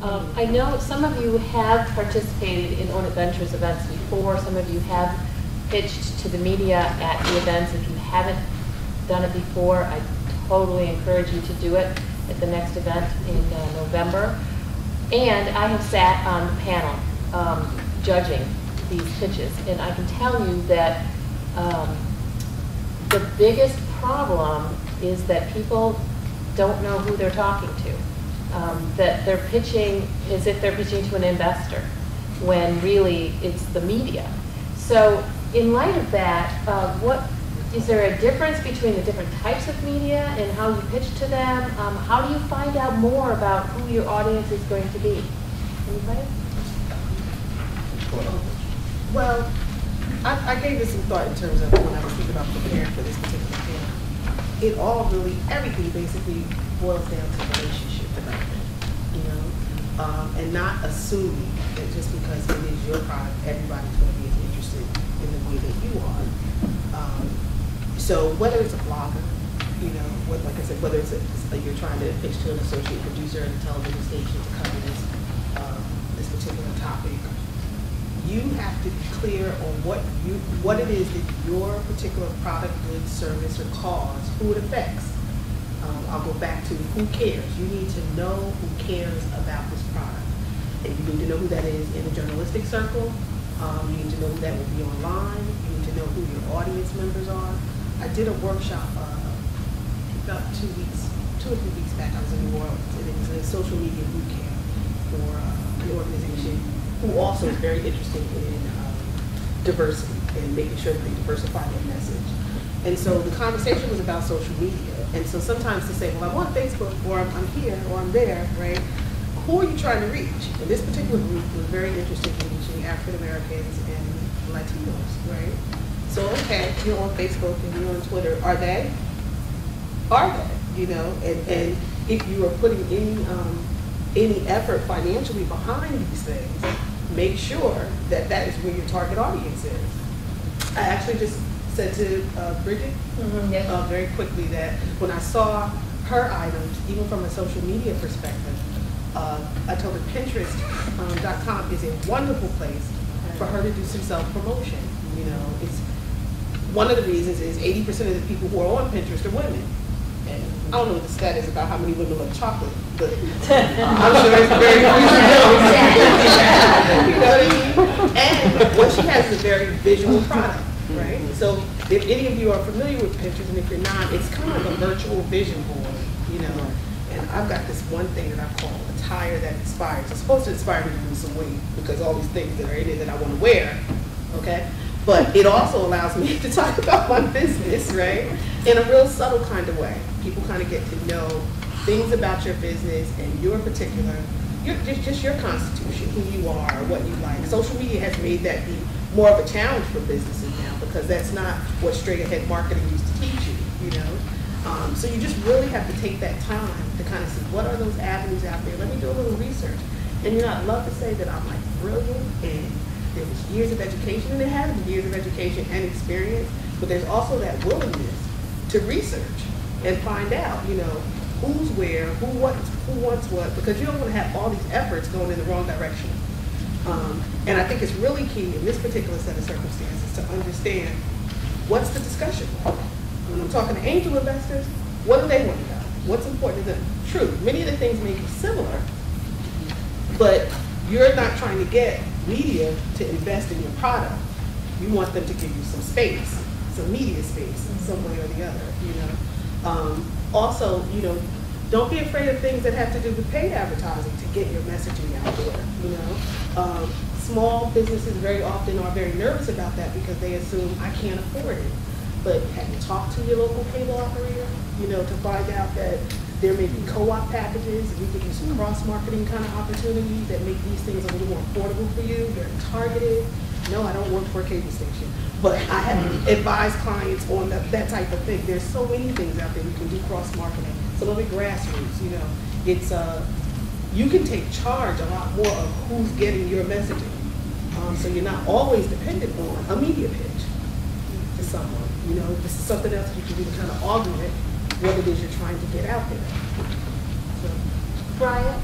I know some of you have participated in Own It Ventures events before. Some of you have pitched to the media at the events. If you haven't done it before, I totally encourage you to do it at the next event in November. And I have sat on the panel judging these pitches, and I can tell you that the biggest problem is that people don't know who they're talking to. That they're pitching as if they're pitching to an investor, when really it's the media. So in light of that, is there a difference between the different types of media and how you pitch to them? How do you find out more about who your audience is going to be? Anybody? Well, I gave this some thought in terms of when I was thinking about preparing for this particular panel. It all really, everything basically boils down to relationship development, you know, and not assuming that just because it is your product, everybody's going to be as interested in the way that you are. So whether it's a blogger, you know, like I said, whether it's you're trying to pitch to an associate producer at a television station to cover this particular topic, you have to be clear on what it is that your particular product, good, service, or cause, who it affects. I'll go back to who cares. You need to know who cares about this product. And you need to know who that is in the journalistic circle. You need to know who that will be online. You need to know who your audience members are. I did a workshop about 2 or 3 weeks back. I was in New Orleans, and it was a social media boot camp for an organization who also is very interested in diversity and making sure that they diversify their message. And so the conversation was about social media. And so sometimes to say, well, I'm on Facebook, or I'm here, or I'm there, right? Who are you trying to reach? And this particular group was very interested in reaching African Americans and Latinos, right? So, okay, you're on Facebook and you're on Twitter. Are they? Are they? You know, and if you are putting any effort financially behind these things, make sure that that is where your target audience is. I actually just said to Bridget very quickly that when I saw her items, even from a social media perspective, I told her Pinterest.com is a wonderful place for her to do some self-promotion. You know, it's one of the reasons is 80% of the people who are on Pinterest are women. And I don't know what the stat is about how many women love chocolate, but I'm sure it's very you know what I mean? And what she has is a very visual product, right? So if any of you are familiar with Pinterest, and if you're not, it's kind of like a virtual vision board, you know. And I've got this one thing that I call attire that inspires. It's supposed to inspire me to lose some weight because all these things that are in it that I want to wear, okay? But it also allows me to talk about my business, right? In a real subtle kind of way. People kind of get to know things about your business and your particular, just your constitution, who you are, what you like. Social media has made that be more of a challenge for businesses now because that's not what straight ahead marketing used to teach you, you know? So you just really have to take that time to kind of see what are those avenues out there. Let me do a little research. And you know, I'd love to say that I'm like brilliant and there was years of education, and there has been years of education and experience, but there's also that willingness to research and find out, you know, who's where, who wants what, because you don't want to have all these efforts going in the wrong direction. And I think it's really key in this particular set of circumstances to understand what's the discussion. When I'm talking to angel investors, what do they want to know? What's important to them? True, many of the things may be similar, but you're not trying to get media to invest in your product. You want them to give you some space, some media space in some way or the other, you know. Also, you know, don't be afraid of things that have to do with paid advertising to get your messaging out there, you know. Small businesses very often are very nervous about that because they assume I can't afford it. But have you talked to your local cable operator, you know, to find out that there may be co-op packages, we could do some cross-marketing kind of opportunities that make these things a little more affordable for you, very targeted. No, I don't work for a cable station, but I have advised clients on that type of thing. There's so many things out there we can do cross-marketing. Some of it grassroots, you know. It's, you can take charge a lot more of who's getting your messaging. So you're not always dependent on a media pitch to someone. You know, this is something else you can do to kind of augment what it is you're trying to get out there. So. Brian,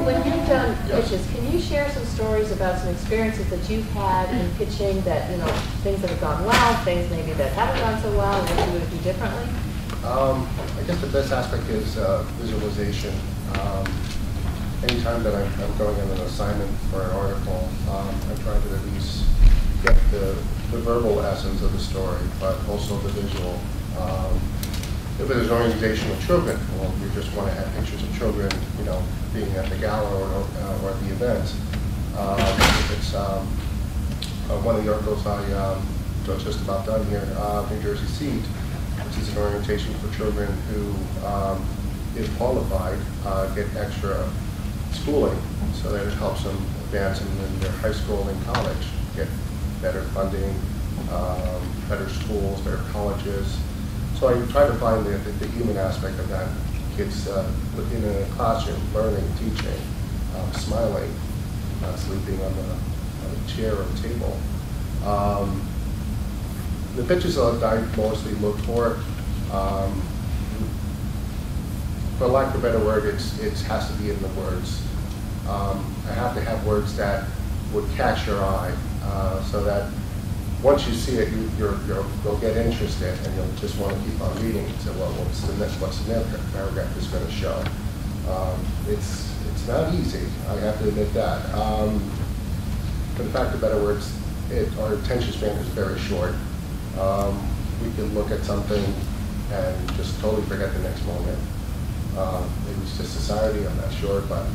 when you've done pitches, can you share some stories about some experiences that you've had in pitching that, you know, things that have gone well, things maybe that haven't gone so well, what you would do differently? I guess the best aspect is visualization. Anytime that I'm going on an assignment for an article, I try to at least get the verbal essence of the story, but also the visual. If it is an organization of children, well, you just want to have pictures of children, you know, being at the gala or at the event. If it's one of the articles I just about done here, New Jersey Seed, which is an orientation for children who, if qualified, get extra schooling, so that it helps them advance in their high school and college, get better funding, better schools, better colleges. So I try to find the human aspect of that. Kids in a classroom, learning, teaching, smiling, sleeping on a chair or a table. The pitches that I mostly look for lack of a better word, it has to be in the words. I have to have words that would catch your eye, so that once you see it, you'll get interested, and you'll just want to keep on reading. So, well, what's the next paragraph is going to show? It's not easy. I have to admit that. But in fact, the better words, our attention span is very short. We can look at something and just totally forget the next moment. Maybe it's just society, I'm not sure, but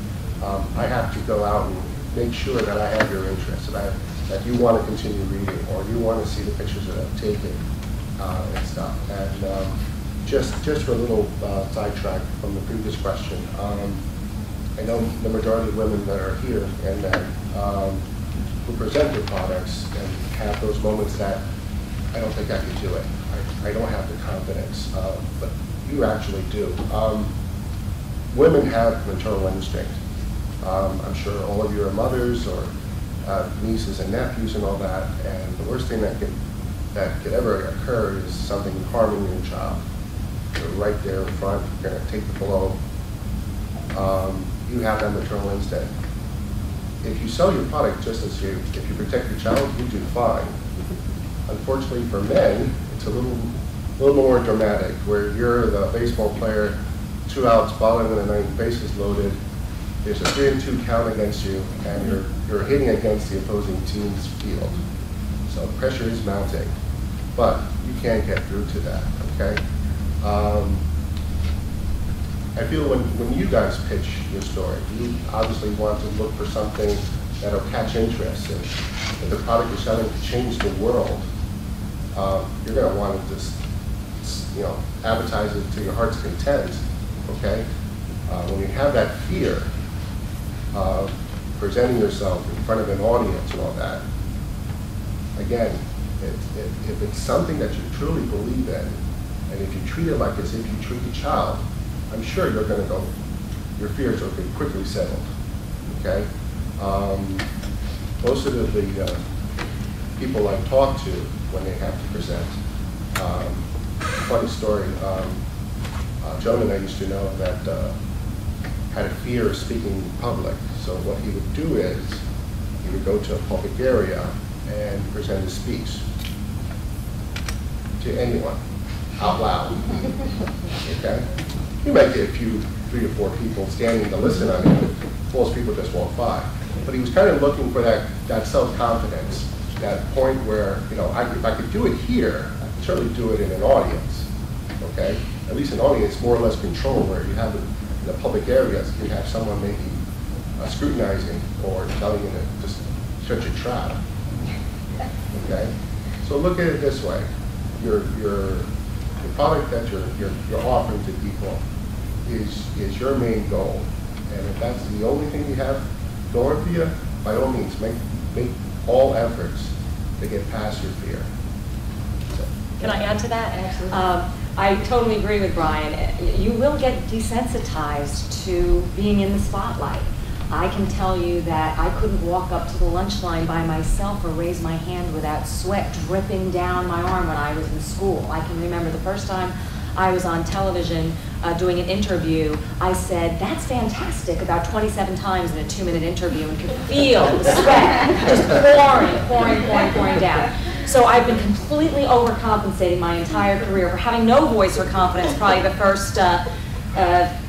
I have to go out and make sure that I have your interest, that you want to continue reading, or you want to see the pictures that I've taken and stuff. And just for a little sidetrack from the previous question, I know the majority of women that are here and that who present their products and have those moments that I don't think I could do it. I don't have the confidence, but you actually do. Women have maternal instinct. I'm sure all of you are mothers or nieces and nephews and all that, and the worst thing that could ever occur is something harming your child. You're right there in front, you're going to take the blow. You have that maternal instinct. If you sell your product just as if you protect your child, you do fine. Unfortunately for men, it's a little more dramatic, where you're the baseball player, 2 outs, bottom of the ninth, bases loaded. There's a 3-2 count against you, and you're hitting against the opposing team's field. So pressure is mounting, but you can't get through to that. Okay. I feel when you guys pitch your story, you obviously want to look for something that'll catch interest. And if the product you're selling to change the world, you're going to want to just, advertise it to your heart's content. Okay. When you have that fear of presenting yourself in front of an audience and all that, again, if it's something that you truly believe in, and if you treat it like as if you treat a child, I'm sure you're going to go, your fears will be quickly settled. Okay. Most of the people I talk to when they have to present, funny story, Joan and I used to know that had a fear of speaking in public. So what he would do is he would go to a public area and present a speech to anyone out loud. Okay? You might get 3 or 4 people standing to listen on him. Most people just walk by. But he was kind of looking for that self-confidence, that point where, if I could do it here, I could certainly do it in an audience. Okay? At least an audience more or less control, where you have it in the public areas, you have someone maybe scrutinizing or telling you to just shut your trap. Okay? So look at it this way. Your product that you're offering to people is your main goal. And if that's the only thing you have going for you, by all means, make all efforts to get past your fear. So. Can I add to that? Absolutely. I totally agree with Brian. You will get desensitized to being in the spotlight. I can tell you that I couldn't walk up to the lunch line by myself or raise my hand without sweat dripping down my arm when I was in school. I can remember the first time I was on television doing an interview, I said, "That's fantastic," about 27 times in a 2-minute interview, and could feel the sweat just pouring down. So I've been completely overcompensating my entire career for having no voice or confidence, probably the first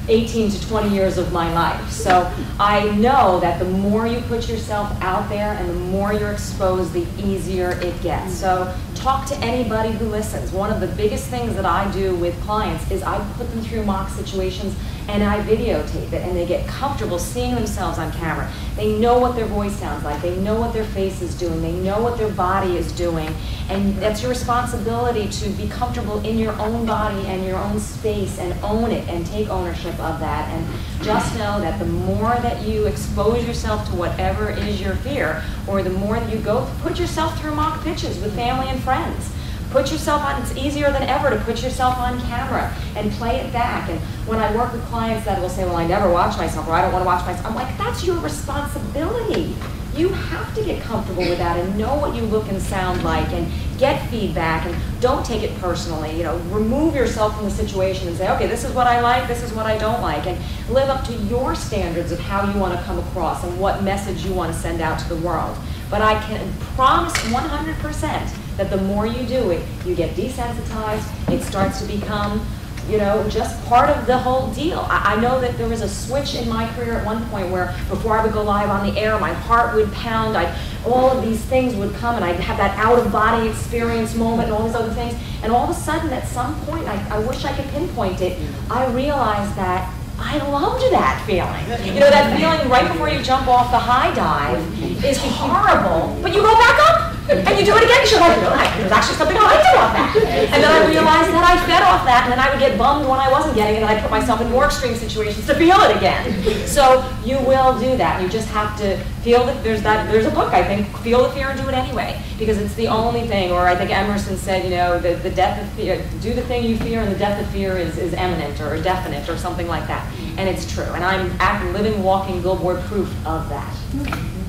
18 to 20 years of my life. So I know that the more you put yourself out there and the more you're exposed, the easier it gets. So talk to anybody who listens. One of the biggest things that I do with clients is I put them through mock situations and I videotape it, and they get comfortable seeing themselves on camera. They know what their voice sounds like. They know what their face is doing. They know what their body is doing. And that's your responsibility to be comfortable in your own body and your own space and own it and take ownership of that. And just know that the more that you expose yourself to whatever is your fear, or the more that you go, put yourself through mock pitches with family and friends. Put yourself on, it's easier than ever to put yourself on camera and play it back. And when I work with clients that will say, well, I never watch myself, or I don't want to watch myself, I'm like, that's your responsibility. You have to get comfortable with that and know what you look and sound like and get feedback, and don't take it personally. You know, remove yourself from the situation and say, okay, this is what I like, this is what I don't like, and live up to your standards of how you want to come across and what message you want to send out to the world. But I can promise 100% that the more you do it, you get desensitized, it starts to become, you know, just part of the whole deal. I know that there was a switch in my career at one point where before I would go live on the air, my heart would pound, all of these things would come, and I'd have that out-of-body experience moment and all these other things, and all of a sudden at some point, I wish I could pinpoint it, I realized that I loved that feeling. You know, that feeling right before you jump off the high dive is horrible, but you go back up and you do it again because you're like, no, there's actually something I liked about that. And then I realized that I fed off that, and then I would get bummed when I wasn't getting it, and I put myself in more extreme situations to feel it again. So you will do that. You just have to feel that there's a book, I think, Feel the Fear and Do It Anyway, because it's the only thing. Or I think Emerson said, you know, the death of fear, do the thing you fear, and the death of fear is imminent or definite or something like that. And it's true. And I'm living, walking billboard proof of that.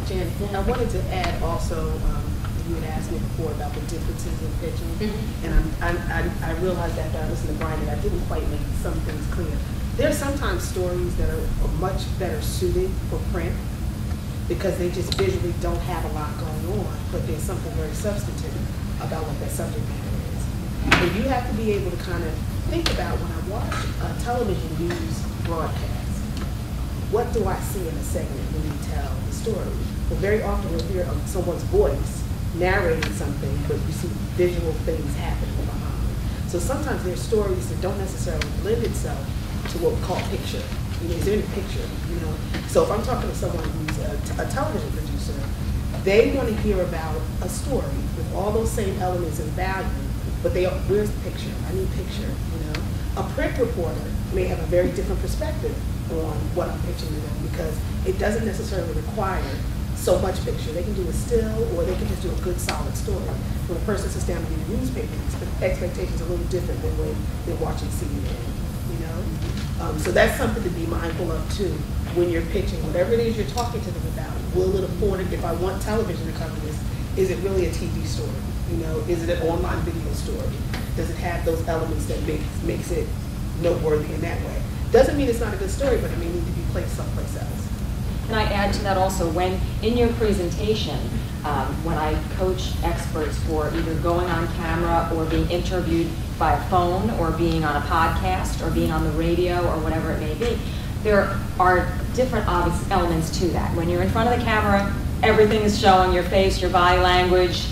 Jen, I wanted to add also, you had asked me before about the differences in pitching, and I realized after I listened to Brian that I didn't quite make some things clear. There are sometimes stories that are much better suited for print because they just visually don't have a lot going on, but there's something very substantive about what that subject matter is. And you have to be able to kind of think about, when I watch a television news broadcast, what do I see in a segment when you tell the story? Well, very often you'll hear someone's voice narrating something, but you see visual things happening behind. So sometimes there's stories that don't necessarily lend itself to what we call picture. You know, is there any picture? You know, so if I'm talking to someone who's a television producer, they want to hear about a story with all those same elements and value, but where's the picture? I need picture. You know, a print reporter may have a very different perspective on what I'm pitching to them because it doesn't necessarily require so much picture. They can do a still, or they can just do a good solid story. When a person sits down to read a newspaper, expectations are a little different than when they're watching CNN, you know? So that's something to be mindful of too when you're pitching. Whatever it is you're talking to them about, will it afford it? If I want television to cover this, is it really a TV story? You know, is it an online video story? Does it have those elements that makes it noteworthy in that way? Doesn't mean it's not a good story, but it may need to be placed someplace else. Can I add to that also, when in your presentation, when I coach experts for either going on camera or being interviewed by a phone or being on a podcast or being on the radio or whatever it may be, there are different obvious elements to that. When you're in front of the camera, everything is showing, your face, your body language,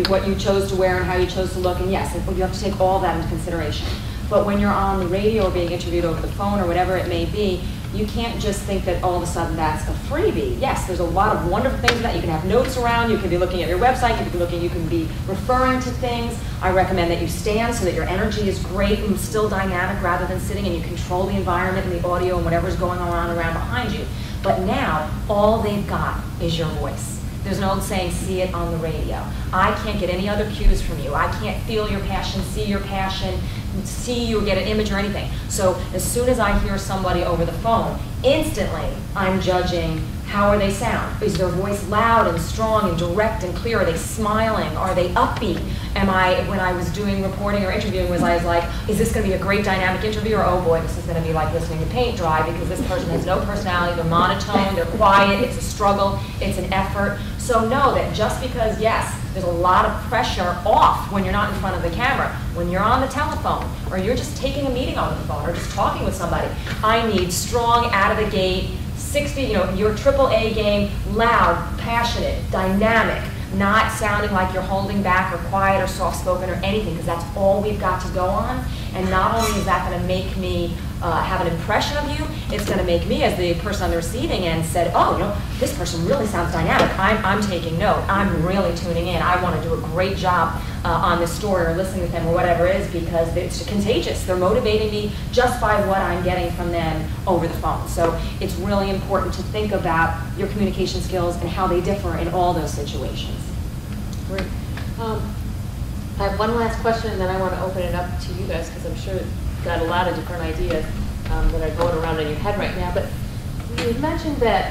what you chose to wear and how you chose to look, and yes, you have to take all that into consideration. But when you're on the radio or being interviewed over the phone or whatever it may be, you can't just think that all of a sudden that's a freebie. Yes, there's a lot of wonderful things in that. You can have notes around, you can be looking at your website, you can be referring to things. I recommend that you stand so that your energy is great and still dynamic rather than sitting, and you control the environment and the audio and whatever's going on around behind you. But now, all they've got is your voice. There's an old saying, see it on the radio. I can't get any other cues from you. I can't feel your passion, see your passion, see you or get an image or anything. So as soon as I hear somebody over the phone, instantly I'm judging how are they sound. Is their voice loud and strong and direct and clear? Are they smiling? Are they upbeat? When I was doing reporting or interviewing, was I was like, is this going to be a great dynamic interview, or oh boy, this is going to be like listening to paint dry because this person has no personality, they're monotone, they're quiet, it's a struggle, it's an effort. So know that just because, yes, there's a lot of pressure off when you're not in front of the camera, when you're on the telephone, or you're just taking a meeting on the phone, or just talking with somebody, I need strong, out of the gate, 60, your AAA game, loud, passionate, dynamic, not sounding like you're holding back or quiet or soft-spoken or anything, because that's all we've got to go on. And not only is that going to make me have an impression of you, it's going to make me, as the person on the receiving end said, oh, this person really sounds dynamic. I'm taking note. I'm really tuning in. I want to do a great job on this story or listening with them or whatever it is, because it's contagious. They're motivating me just by what I'm getting from them over the phone. So it's really important to think about your communication skills and how they differ in all those situations. Great. I have one last question, and then I want to open it up to you guys, because I'm sure you've got a lot of different ideas that are going around in your head right now. But you mentioned that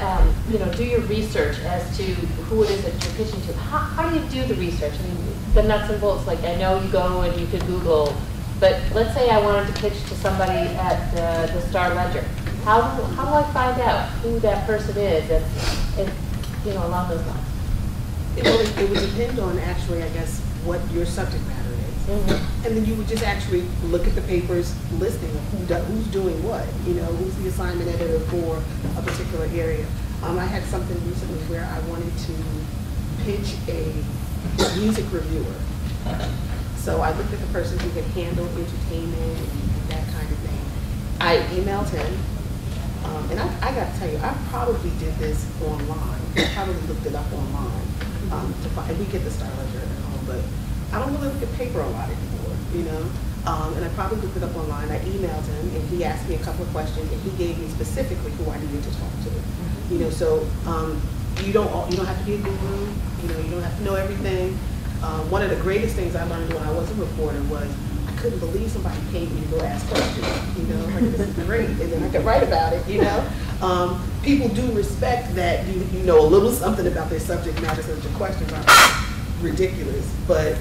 do your research as to who it is that you're pitching to. How do you do the research? I mean, the nuts and bolts. Like, I know you go and you could Google, but let's say I wanted to pitch to somebody at the Star Ledger. How do I find out who that person is? And along those lines. It would depend on actually, I guess, what your subject matter is. Mm-hmm. And then you would just actually look at the paper's listing of who's doing what, who's the assignment editor for a particular area. I had something recently where I wanted to pitch a music reviewer. So I looked at the person who could handle entertainment and that kind of thing. I emailed him, and I got to tell you, I probably did this online. I probably looked it up online to find. We get the Star Ledger at home, but I don't really look at paper a lot anymore, and I probably looked it up online. I emailed him, and he asked me a couple of questions, and he gave me specifically who I needed to talk to. So you don't have to be a guru. You don't have to know everything. One of the greatest things I learned when I was a reporter was I couldn't believe somebody paid me to go ask questions. Like, this is great, and then I could write about it. People do respect that you know a little something about their subject matter, so that your questions are ridiculous. But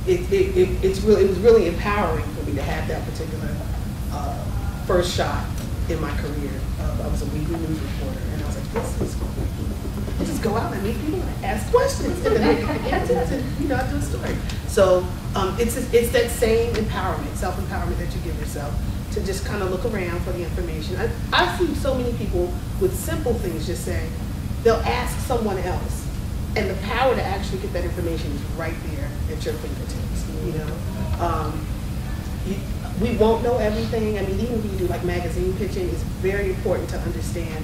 it was really empowering for me to have that particular first shot in my career. I was a weekly news reporter, and I was like, this is cool. Just go out and meet people and ask questions, and then I get the answers, and I do a story. So it's that same empowerment, self-empowerment that you give yourself to just kind of look around for the information. I've seen so many people with simple things just say, they'll ask someone else, and the power to actually get that information is right there at your fingertips. We won't know everything. I mean, even when you do like magazine pitching, it's very important to understand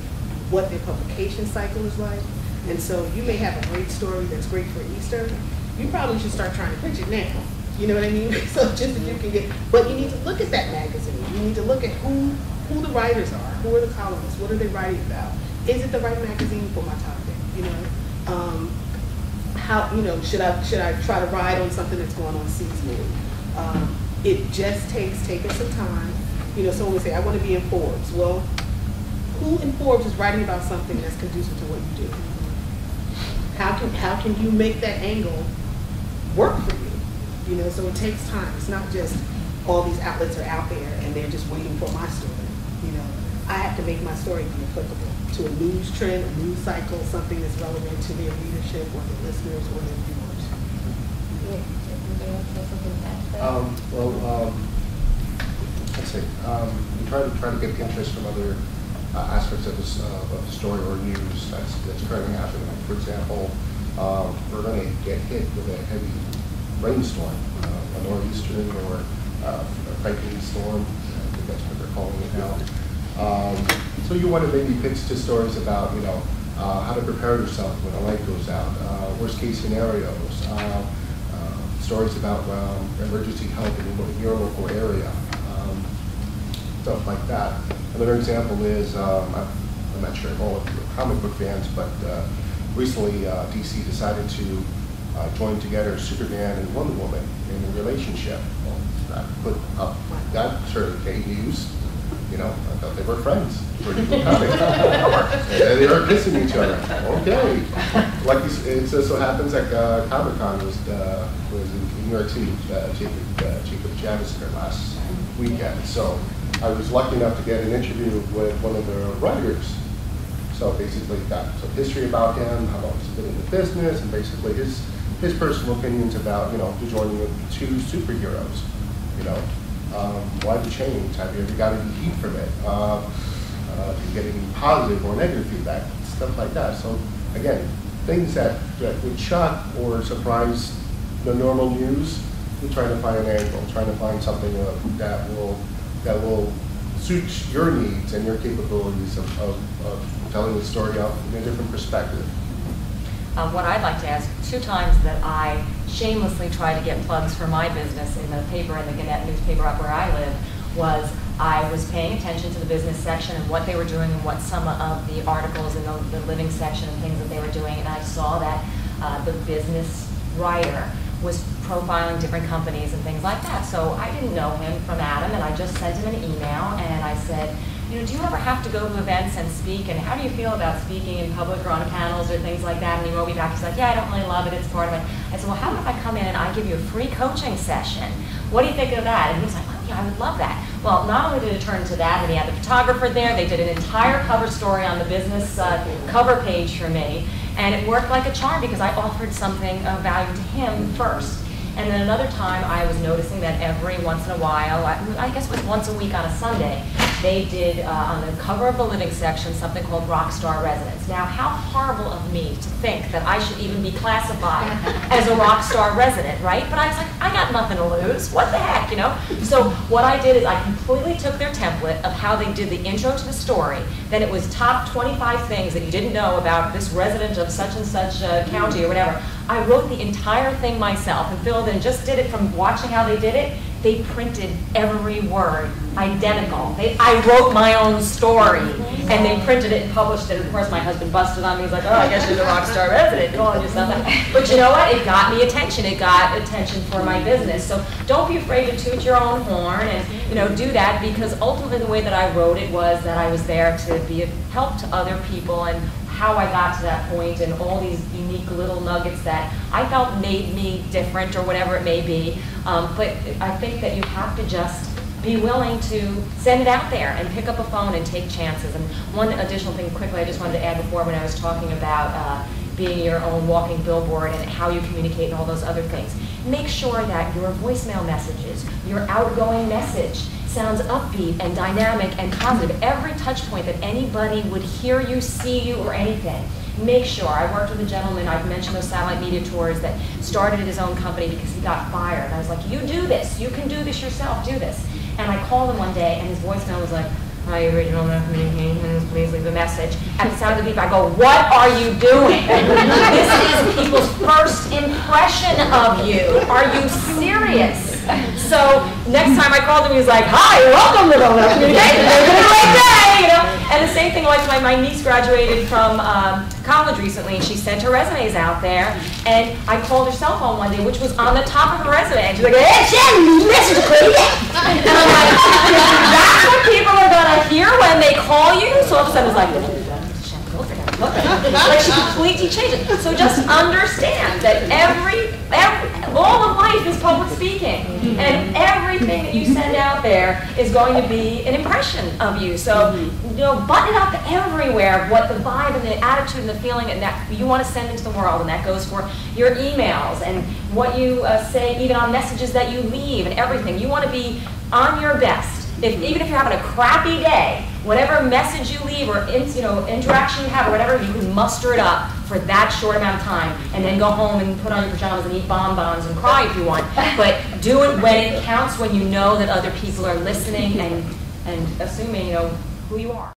what their publication cycle is like. And so you may have a great story that's great for Easter. You probably should start trying to pitch it now. You know what I mean? So just that you can get, but you need to look at that magazine. You need to look at who the writers are, who are the columnists, what are they writing about? Is it the right magazine for my topic? Should I try to ride on something that's going on seasonally? It just takes taking some time. Someone would say, I want to be in Forbes. Well, who in Forbes is writing about something that's conducive to what you do? How can you make that angle work for you? So it takes time. It's not just all these outlets are out there and they're just waiting for my story. I have to make my story be applicable to a news trend, a news cycle, something that's relevant to their readership or their listeners or their viewers. Let's see. We try to get interest from other aspects of the story or news that's currently happening. For example, we're going to get hit with a heavy rainstorm, a northeastern or a Franklin storm. I think that's what they're calling it now. So you want to maybe pitch to stories about how to prepare yourself when a light goes out, worst case scenarios, stories about emergency help in your local area, stuff like that. Another example is, I'm not sure if all of you are comic book fans, but recently DC decided to join together Superman and Wonder Woman in a relationship. I put up that certificate news. You know, I thought they were friends. Where people coming? And they were kissing each other. Okay. Like it so happens that Comic-Con was in New York City. Jacob Jamison last weekend. So I was lucky enough to get an interview with one of the writers. So basically got some history about him, how long he's been in the business, and basically his personal opinions about, you know, joining the two superheroes. You know, why the change? Have you ever got any heat from it? Do you get any positive or negative feedback? Stuff like that. So again, things that would shock or surprise the normal news, we're trying to find an angle, trying to find something that will suit your needs and your capabilities of telling the story out in a different perspective. What I'd like to ask, 2 times that I shamelessly tried to get plugs for my business in the paper, in the Gannett newspaper up where I live, was I was paying attention to the business section and what they were doing and what some of the articles in the living section and things that they were doing, and I saw that the business writer was profiling different companies and things like that. So I didn't know him from Adam, and I just sent him an email, and I said, you know, do you ever have to go to events and speak, and how do you feel about speaking in public or on panels or things like that? And he wrote me back, he's like, yeah, I don't really love it, it's part of it. I said, well, how about if I come in and I give you a free coaching session? What do you think of that? And he was like, oh yeah, I would love that. Well, not only did it turn into that, and he had the photographer there, they did an entire cover story on the business cover page for me, and it worked like a charm because I offered something of value to him first. And then another time I was noticing that every once in a while, I guess it was once a week on a Sunday, they did on the cover of the living section something called Rockstar Residence. Now, how horrible of me to think that I should even be classified as a rockstar resident, right? But I was like, I got nothing to lose. What the heck, you know? So what I did is I completely took their template of how they did the intro to the story. Then it was top 25 things that you didn't know about this resident of such and such county or whatever. I wrote the entire thing myself and filled in, just did it from watching how they did it. They printed every word identical. I wrote my own story, and they printed it and published it. And of course, my husband busted on me. He's like, oh, I guess you're the rock star resident. Calling yourself that. But you know what? It got me attention. It got attention for my business. So don't be afraid to toot your own horn and, you know, do that, because ultimately the way that I wrote it was that I was there to be of help to other people, and how I got to that point and all these unique little nuggets that I felt made me different or whatever it may be. But I think that you have to just be willing to send it out there and pick up a phone and take chances. And one additional thing quickly I just wanted to add before, when I was talking about being your own walking billboard and how you communicate and all those other things. Make sure that your voicemail messages, your outgoing message, sounds upbeat and dynamic and positive. Every touch point that anybody would hear you, see you, or anything. Make sure. I worked with a gentleman, I've mentioned those satellite media tours, that started his own company because he got fired. And I was like, you do this. You can do this yourself. Do this. And I called him one day, and his voicemail was like, hi, original communications, please leave a message. At the sound of the beep, I go, what are you doing? This is people's first impression of you. Are you serious? So next time I called him, he was like, hi, welcome to the communications. It's been a great day, you know. And the same thing, like my niece graduated from college recently, and she sent her resumes out there, and I called her cell phone one day, which was on the top of her resume, and she's like, hey, Jen, message please. And I'm like, that's what people are gonna hear when they call you? So all of a sudden it's like, like she completely changed it. So just understand that all of life is public speaking, and everything that you send out there is going to be an impression of you. So, you know, button up everywhere what the vibe and the attitude and the feeling and that you want to send into the world, and that goes for your emails and what you say, even on messages that you leave and everything. You want to be on your best. Even if you're having a crappy day, whatever message you leave or interaction you have or whatever, you can muster it up for that short amount of time, and then go home and put on your pajamas and eat bonbons and cry if you want. But do it when it counts, when you know that other people are listening and assuming, you know, who you are.